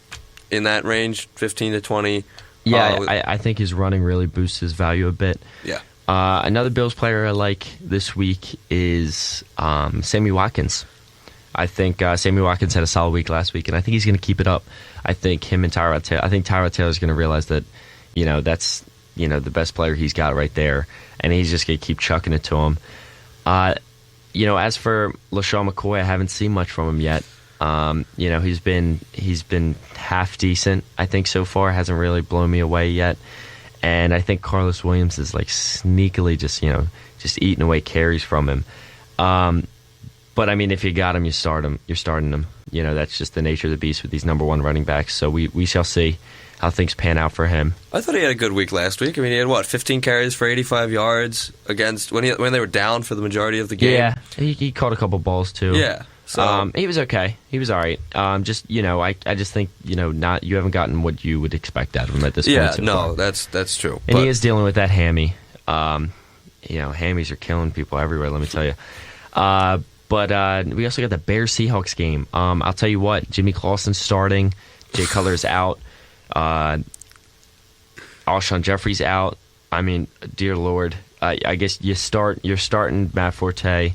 in that range, 15 to 20. Yeah, I think his running really boosts his value a bit. Yeah. Another Bills player I like this week is Sammy Watkins. I think Sammy Watkins had a solid week last week, and I think he's going to keep it up. I think him and Tyrod Taylor. I think Tyrod Taylor is going to realize that, that's the best player he's got right there, and he's just going to keep chucking it to him. As for LaShawn McCoy, I haven't seen much from him yet. He's been half decent, I think, so far. Hasn't really blown me away yet. And I think Carlos Williams is like sneakily just eating away carries from him. But I mean, if you got him, you start him. You're starting him. That's just the nature of the beast with these number one running backs. So we shall see how things pan out for him. I thought he had a good week last week. I mean, he had 15 carries for 85 yards against when they were down for the majority of the game. Yeah, he caught a couple balls too. Yeah. So he was okay. He was all right. I just think not you haven't gotten what you would expect out of him at this point. Yeah, so no, far. that's true. And he is dealing with that hammy. Hammies are killing people everywhere. Let me tell you. But we also got the Bears Seahawks game. I'll tell you what, Jimmy Clausen's starting. Jay Cutler's out. Alshon Jeffrey's out. I mean, dear Lord, I guess you're starting Matt Forte.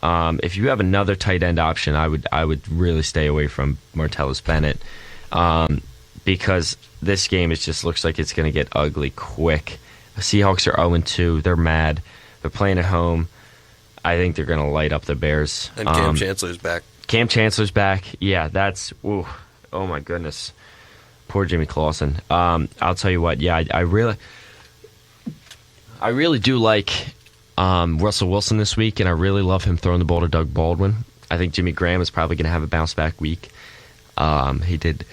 If you have another tight end option, I would really stay away from Martellus Bennett because this game just looks like it's going to get ugly quick. The Seahawks are 0-2. They're mad. They're playing at home. I think they're going to light up the Bears. And Cam Chancellor's back. Cam Chancellor's back. Yeah, that's oh my goodness. Poor Jimmy Clausen. I'll tell you what. Yeah, I really do like Russell Wilson this week, and I really love him throwing the ball to Doug Baldwin. I think Jimmy Graham is probably going to have a bounce back week. He did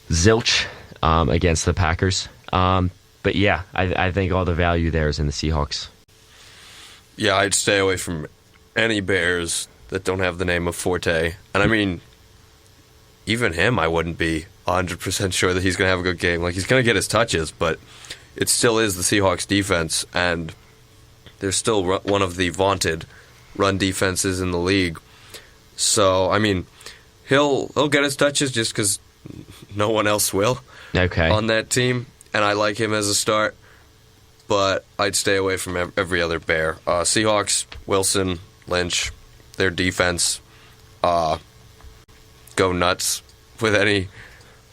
zilch against the Packers. But yeah, I think all the value there is in the Seahawks. Yeah, I'd stay away from any Bears that don't have the name of Forte. And I mean, even him, I wouldn't be 100% sure that he's going to have a good game. Like, he's going to get his touches, but it still is the Seahawks defense, and they're still one of the vaunted run defenses in the league. So, I mean, he'll get his touches just because no one else will on that team, and I like him as a start. But I'd stay away from every other Bear. Seahawks, Wilson, Lynch, their defense, go nuts with any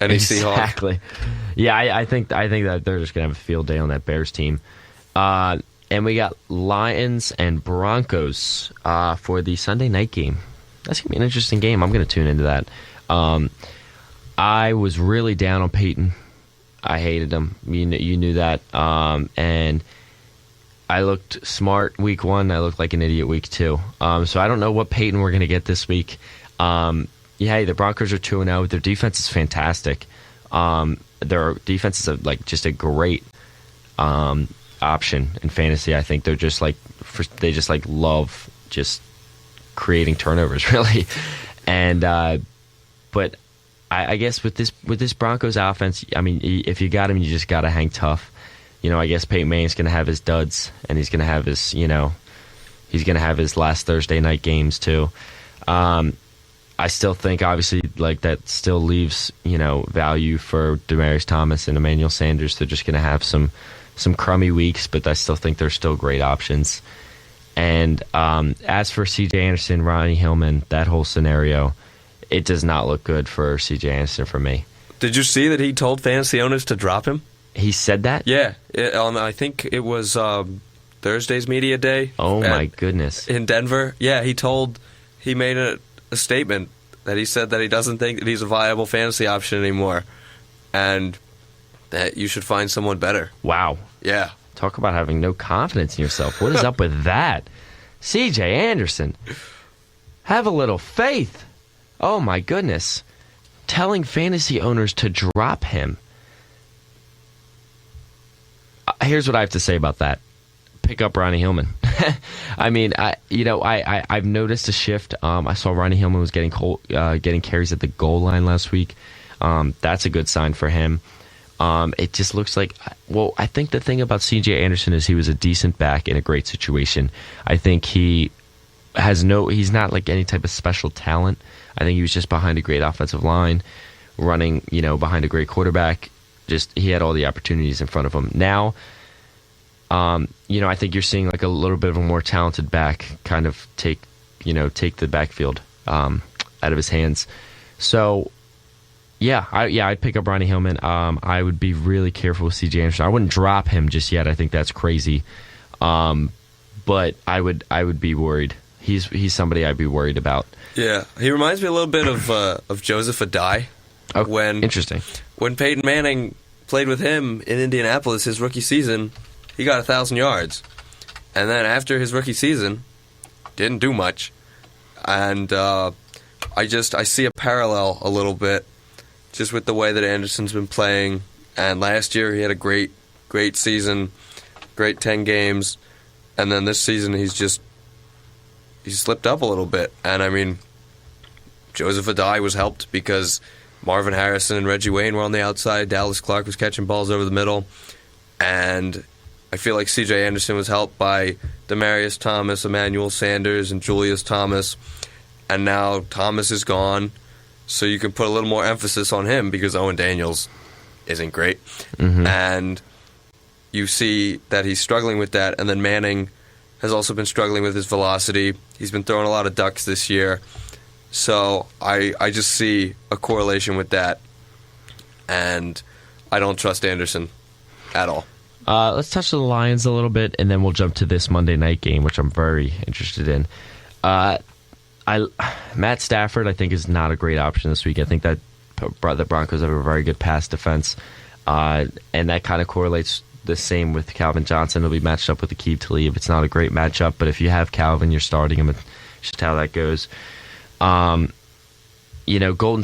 Seahawks. Exactly. Yeah, I think that they're just gonna have a field day on that Bears team. And we got Lions and Broncos for the Sunday night game. That's gonna be an interesting game. I'm gonna tune into that. I was really down on Peyton. I hated him. You knew that. And I looked smart week one. I looked like an idiot week two. So I don't know what Peyton we're going to get this week. The Broncos are 2-0. Their defense is fantastic. Their defense is just a great option in fantasy. I think they're they love just creating turnovers, really. And but I guess with this Broncos offense, I mean, if you got him, you just got to hang tough. I guess Peyton Manning's going to have his duds, and he's going to have his, he's going to have his last Thursday night games too. I still think, obviously, that still leaves, value for Demaryius Thomas and Emmanuel Sanders. They're just going to have some crummy weeks, but I still think they're still great options. And as for C.J. Anderson, Ronnie Hillman, that whole scenario, it does not look good for C.J. Anderson for me. Did you see that he told fantasy owners to drop him? He said that? Yeah. I think it was Thursday's media day. Oh, my goodness. In Denver. Yeah, he made a statement that he said that he doesn't think that he's a viable fantasy option anymore. And that you should find someone better. Wow. Yeah. Talk about having no confidence in yourself. What is up with that? CJ Anderson, have a little faith. Oh, my goodness. Telling fantasy owners to drop him. Here's what I have to say about that. Pick up Ronnie Hillman. I mean, I've noticed a shift. I saw Ronnie Hillman was getting carries at the goal line last week. That's a good sign for him. It just looks like, well, I think the thing about C.J. Anderson is he was a decent back in a great situation. I think he's not like any type of special talent. I think he was just behind a great offensive line, running, behind a great quarterback. Just, he had all the opportunities in front of him. Now, I think you're seeing like a little bit of a more talented back kind of take the backfield out of his hands. So, I'd pick up Ronnie Hillman. I would be really careful with C.J. Anderson. I wouldn't drop him just yet. I think that's crazy. But I would be worried. He's somebody I'd be worried about. Yeah, he reminds me a little bit of Joseph Adai. Oh, interesting. When Peyton Manning played with him in Indianapolis his rookie season, he got 1,000 yards. And then after his rookie season, didn't do much. And I see a parallel a little bit just with the way that Anderson's been playing. And last year he had a great season, great 10 games. And then this season he's slipped up a little bit. And I mean, Joseph Adai was helped because Marvin Harrison and Reggie Wayne were on the outside. Dallas Clark was catching balls over the middle. And I feel like C.J. Anderson was helped by Demaryius Thomas, Emmanuel Sanders, and Julius Thomas. And now Thomas is gone, so you can put a little more emphasis on him because Owen Daniels isn't great. Mm-hmm. And you see that he's struggling with that. And then Manning has also been struggling with his velocity. He's been throwing a lot of ducks this year. So I just see a correlation with that. And I don't trust Anderson at all. Let's touch the Lions a little bit, and then we'll jump to this Monday night game, which I'm very interested in. Matt Stafford, I think, is not a great option this week. I think that the Broncos have a very good pass defense, and that kind of correlates the same with Calvin Johnson. He'll be matched up with Aqib Talib. It's not a great matchup, but if you have Calvin, you're starting him. It's just how that goes. Golden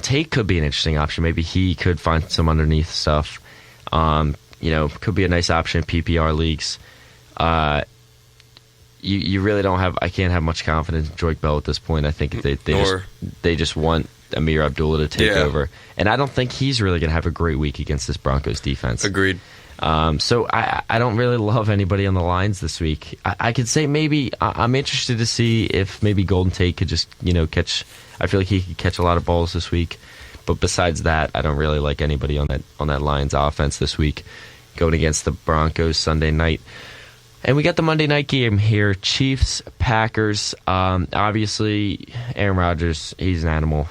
Tate could be an interesting option. Maybe he could find some underneath stuff. Could be a nice option in PPR leagues. You really don't have. I can't have much confidence in Joyke Bell at this point. I think they just want Amir Abdullah to take over, and I don't think he's really going to have a great week against this Broncos defense. Agreed. So I don't really love anybody on the lines this week. I could say maybe I'm interested to see if maybe Golden Tate could just catch. I feel like he could catch a lot of balls this week, but besides that, I don't really like anybody on that Lions offense this week going against the Broncos Sunday night. And we got the Monday night game here, Chiefs, Packers. Obviously, Aaron Rodgers, he's an animal.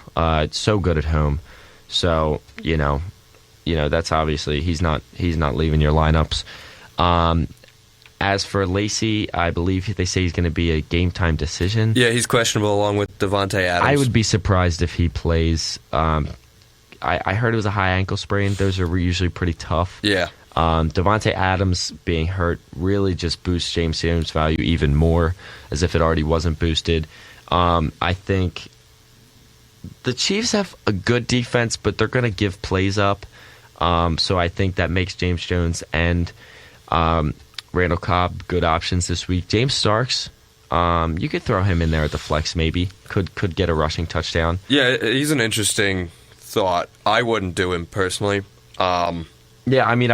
So good at home. So, that's obviously he's not leaving your lineups. As for Lacey, I believe they say he's going to be a game time decision. Yeah, he's questionable along with Devontae Adams. I would be surprised if he plays. I heard it was a high ankle sprain. Those are usually pretty tough. Yeah. Devontae Adams being hurt really just boosts James Jones' value even more, as if it already wasn't boosted. I think the Chiefs have a good defense, but they're going to give plays up. So I think that makes James Jones and Randall Cobb good options this week. James Starks, you could throw him in there at the flex maybe. Could get a rushing touchdown. Yeah, he's an interesting thought. I wouldn't do him personally. Yeah, I mean,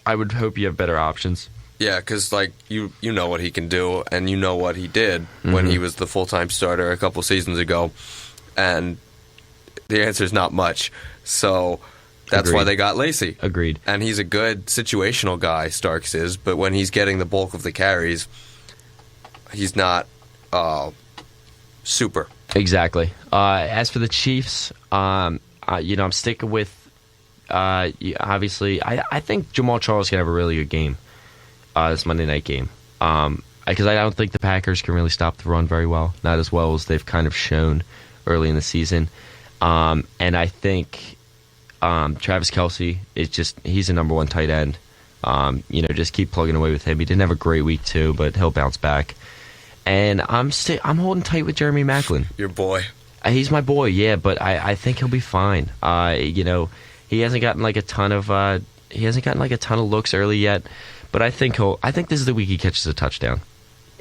I would hope you have better options. Yeah, because you know what he can do, and you know what he did when he was the full-time starter a couple seasons ago, and the answer is not much. So that's why they got Lacey. Agreed. And he's a good situational guy, Starks is, but when he's getting the bulk of the carries, he's not super. Exactly. As for the Chiefs, I'm sticking with. Obviously, I think Jamal Charles can have a really good game this Monday night game. Because I don't think the Packers can really stop the run very well. Not as well as they've kind of shown early in the season. And I think Travis Kelce is he's a number one tight end. Just keep plugging away with him. He didn't have a great week too, but he'll bounce back. And I'm holding tight with Jeremy Maclin. Your boy. He's my boy, yeah, but I think he'll be fine. He hasn't gotten like a ton of looks early yet, but I think this is the week he catches a touchdown.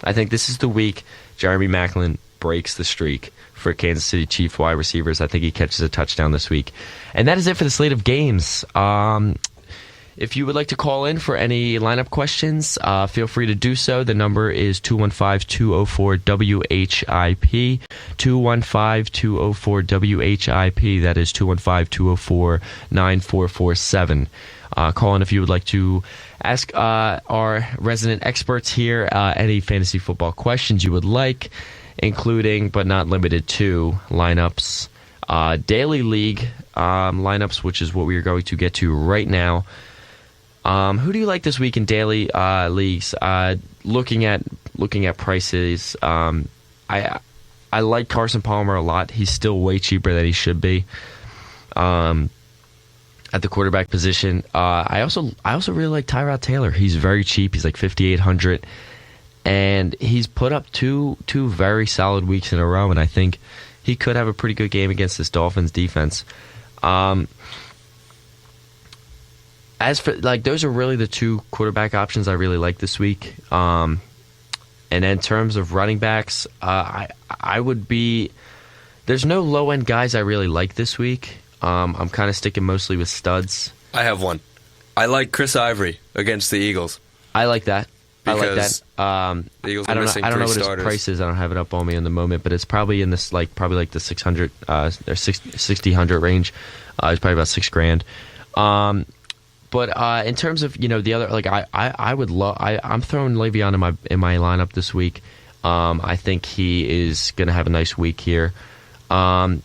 I think this is the week Jeremy Maclin breaks the streak for Kansas City Chief wide receivers. I think he catches a touchdown this week. And that is it for the slate of games. If you would like to call in for any lineup questions, feel free to do so. The number is 215-204-WHIP, 215-204-WHIP. That is 215-204-9447. Call in if you would like to ask our resident experts here any fantasy football questions you would like, including but not limited to lineups, daily league lineups, which is what we are going to get to right now. Who do you like this week in daily leagues? Looking at prices, I like Carson Palmer a lot. He's still way cheaper than he should be. At the quarterback position, I also really like Tyrod Taylor. He's very cheap. He's like $5,800, and he's put up two very solid weeks in a row. And I think he could have a pretty good game against this Dolphins defense. As for those are really the two quarterback options I really like this week. And in terms of running backs, I would be. There's no low end guys I really like this week. I'm kind of sticking mostly with studs. I have one. I like Chris Ivory against the Eagles. I like that. The Eagles are missing I don't know what starters. his price is. I don't have it up on me in the moment, but it's probably in this probably the 600 or 600 range. It's probably about $6,000. But in terms of the other, I would love. I'm throwing Le'Veon in my lineup this week. I think he is going to have a nice week here. But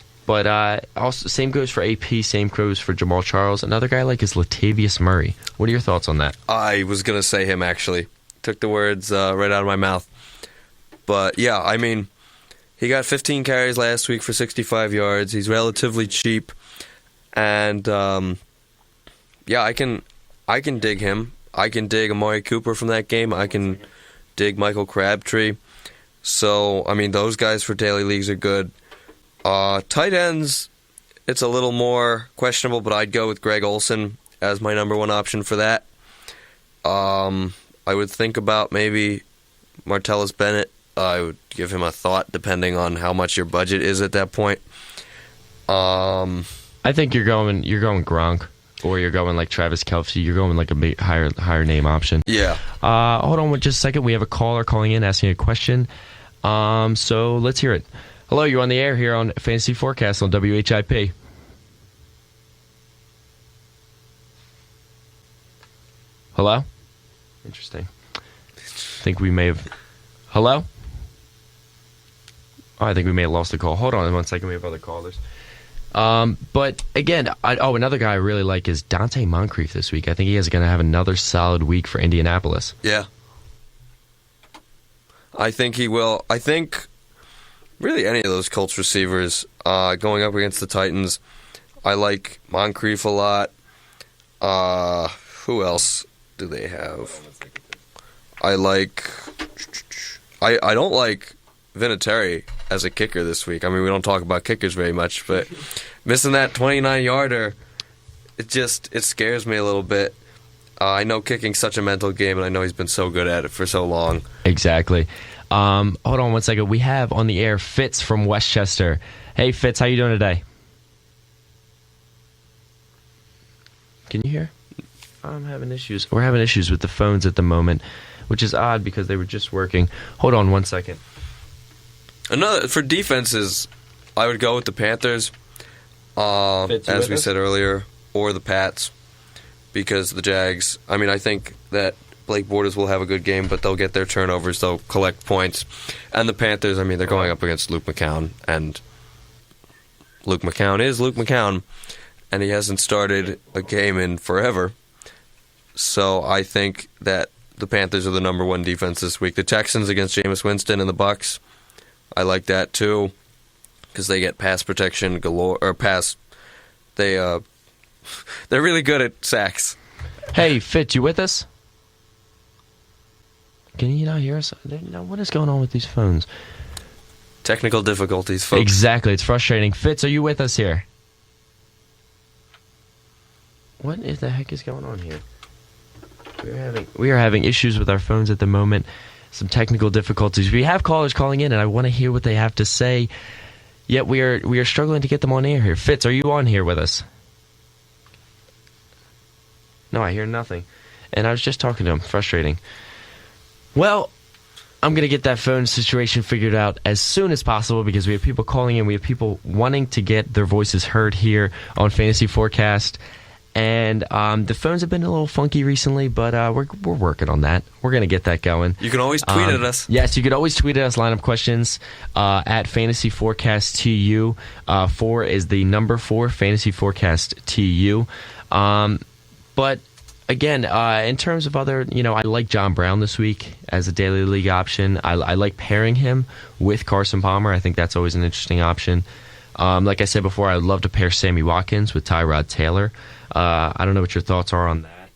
also same goes for AP. Same goes for Jamal Charles. Another guy I like is Latavius Murray. What are your thoughts on that? I was going to say him actually. Took the words right out of my mouth. But yeah, I mean, he got 15 carries last week for 65 yards. He's relatively cheap, and yeah, I can dig him. I can dig Amari Cooper from that game. I can dig Michael Crabtree. So, I mean, those guys for daily leagues are good. Tight ends, it's a little more questionable, but I'd go with Greg Olsen as my number one option for that. I would think about maybe Martellus Bennett. I would give him a thought depending on how much your budget is at that point. I think you're going Gronk. Or you're going like Travis Kelce. You're going like a higher name option. Yeah. Hold on just a second. We have a caller calling in asking a question. So let's hear it. Hello, you're on the air here on Fantasy Forecast on WHIP. Hello? Interesting. I think we may have... Hello? Oh, I think we may have lost the call. Hold on 1 second. We have other callers. But again, another guy I really like is Dante Moncrief this week. I think he is going to have another solid week for Indianapolis. Yeah. I think he will. I think really any of those Colts receivers going up against the Titans, I like Moncrief a lot. Who else do they have? I don't like Vinatieri as a kicker this week. I mean, we don't talk about kickers very much, but missing that 29-yarder, it scares me a little bit. I know kicking's such a mental game, and I know he's been so good at it for so long. Exactly. Hold on 1 second. We have on the air Fitz from Westchester. Hey, Fitz, how you doing today? Can you hear? I'm having issues. We're having issues with the phones at the moment, which is odd because they were just working. Hold on 1 second. For defenses, I would go with the Panthers, as we said earlier, or the Pats, because the Jags, I mean, I think that Blake Bortles will have a good game, but they'll get their turnovers, they'll collect points. And the Panthers, I mean, they're going up against Luke McCown, and Luke McCown is Luke McCown, and he hasn't started a game in forever. So I think that the Panthers are the number one defense this week. The Texans against Jameis Winston and the Bucs, I like that too, because they get pass protection galore, or pass. They They're really good at sacks. Hey, Fitz, you with us? Can you not hear us? What is going on with these phones? Technical difficulties, folks. Exactly. It's frustrating. Fitz, are you with us here? What the heck is going on here? We are having issues with our phones at the moment. Some technical difficulties. We have callers calling in, and I want to hear what they have to say. Yet we are struggling to get them on air here. Fitz, are you on here with us? No, I hear nothing. And I was just talking to him. Frustrating. Well, I'm going to get that phone situation figured out as soon as possible because we have people calling in. We have people wanting to get their voices heard here on Fantasy Forecast. And the phones have been a little funky recently, but we're working on that. We're going to get that going. You can always tweet at us. Yes, you could always tweet at us, lineup questions at Fantasy Forecast TU. 4 is the number 4, Fantasy Forecast TU. But again, in terms of other, I like John Brown this week as a daily league option. I like pairing him with Carson Palmer. I think that's always an interesting option. Like I said before, I would love to pair Sammy Watkins with Tyrod Taylor. I don't know what your thoughts are on that.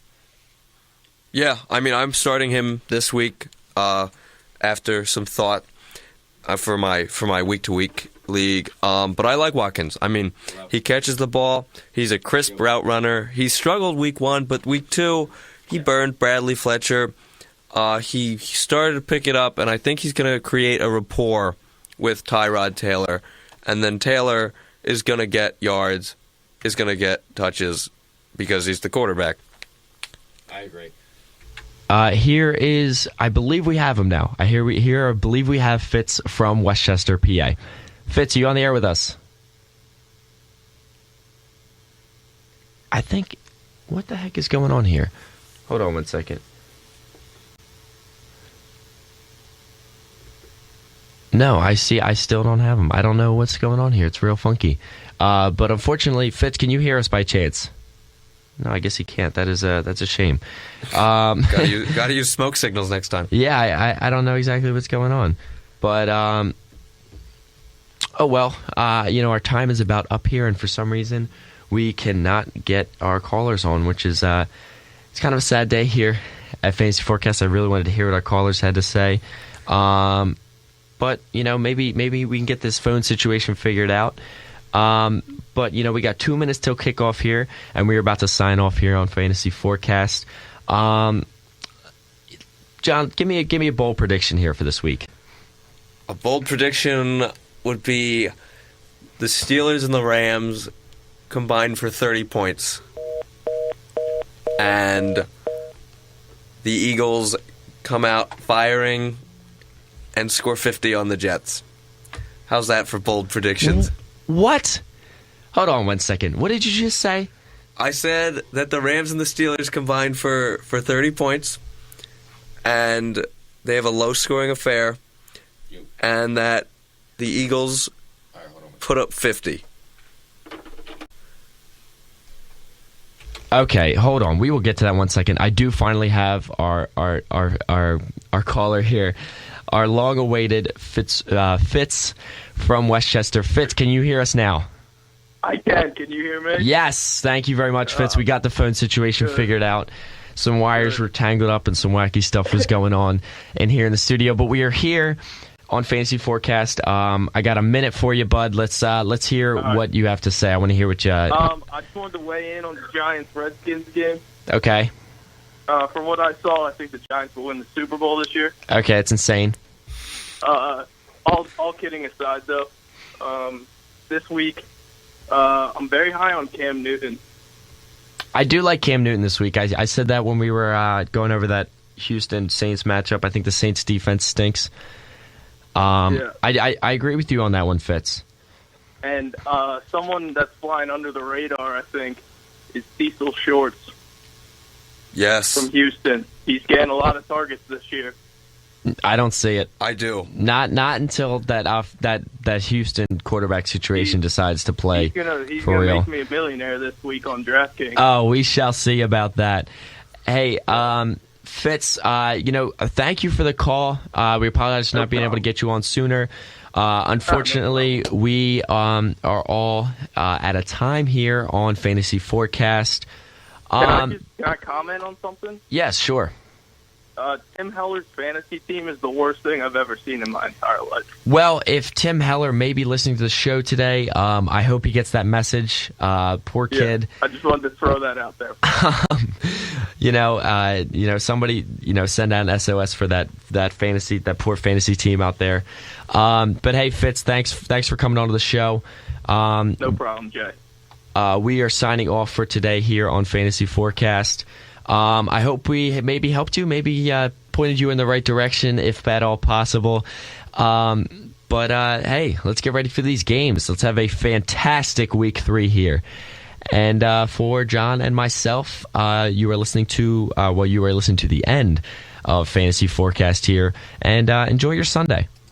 Yeah, I mean, I'm starting him this week after some thought for my week-to-week league. But I like Watkins. I mean, he catches the ball. He's a crisp route runner. He struggled week 1, but week 2, he burned Bradley Fletcher. He started to pick it up, and I think he's going to create a rapport with Tyrod Taylor. And then Taylor is going to get yards, is going to get touches because he's the quarterback. I agree. Here is, I believe we have him now. I believe we have Fitz from Westchester, PA. Fitz, are you on the air with us? I think, what the heck is going on here? Hold on one second. No, I still don't have him. I don't know what's going on here. It's real funky. But unfortunately, Fitz, can you hear us by chance? No, I guess he can't. That's a shame. Gotta use smoke signals next time. Yeah, I don't know exactly what's going on. But, oh well, our time is about up here, and for some reason, we cannot get our callers on, which is, it's kind of a sad day here at Fantasy Forecast. I really wanted to hear what our callers had to say. But, maybe we can get this phone situation figured out. But, we got 2 minutes till kickoff here, and we're about to sign off here on Fantasy Forecast. John, give me a bold prediction here for this week. A bold prediction would be the Steelers and the Rams combined for 30 points. And the Eagles come out firing and score 50 on the Jets. How's that for bold predictions? What? Hold on one second. What did you just say? I said that the Rams and the Steelers combined for 30 points, and they have a low-scoring affair, and that the Eagles put up 50. Okay, hold on. We will get to that one second. I do finally have our caller here, our long-awaited Fitz from Westchester. Fitz, can you hear us now? I can. Can you hear me? Yes. Thank you very much, Fitz. We got the phone situation figured out. Some wires were tangled up and some wacky stuff was going on in here in the studio. But we are here on Fantasy Forecast. I got a minute for you, bud. Let's hear what you have to say. I want to hear what you... I just wanted to weigh in on the Giants-Redskins game. Okay. From what I saw, I think the Giants will win the Super Bowl this year. Okay, it's insane. All kidding aside, though, this week, I'm very high on Cam Newton. I do like Cam Newton this week. I said that when we were going over that Houston Saints matchup. I think the Saints defense stinks. Yeah. I agree with you on that one, Fitz. And someone that's flying under the radar, I think, is Cecil Shorts. Yes. From Houston. He's getting a lot of targets this year. I don't see it. I do. Not until that Houston quarterback situation decides to play. He's gonna make me a millionaire this week on DraftKings. Oh, we shall see about that. Hey, Fitz, thank you for the call. We apologize for not being able to get you on sooner. Unfortunately, we are all at a time here on Fantasy Forecast. Can I comment on something? Yes, sure. Tim Heller's fantasy team is the worst thing I've ever seen in my entire life. Well, if Tim Heller may be listening to the show today, I hope he gets that message. Poor kid. I just wanted to throw that out there. Somebody, send out an SOS for that poor fantasy team out there. But hey, Fitz, thanks for coming on to the show. No problem, Jay. We are signing off for today here on Fantasy Forecast. I hope we maybe helped you, maybe pointed you in the right direction, if at all possible. But hey, let's get ready for these games. Let's have a fantastic Week 3 here. And for John and myself, you are listening to the end of Fantasy Forecast here. And enjoy your Sunday.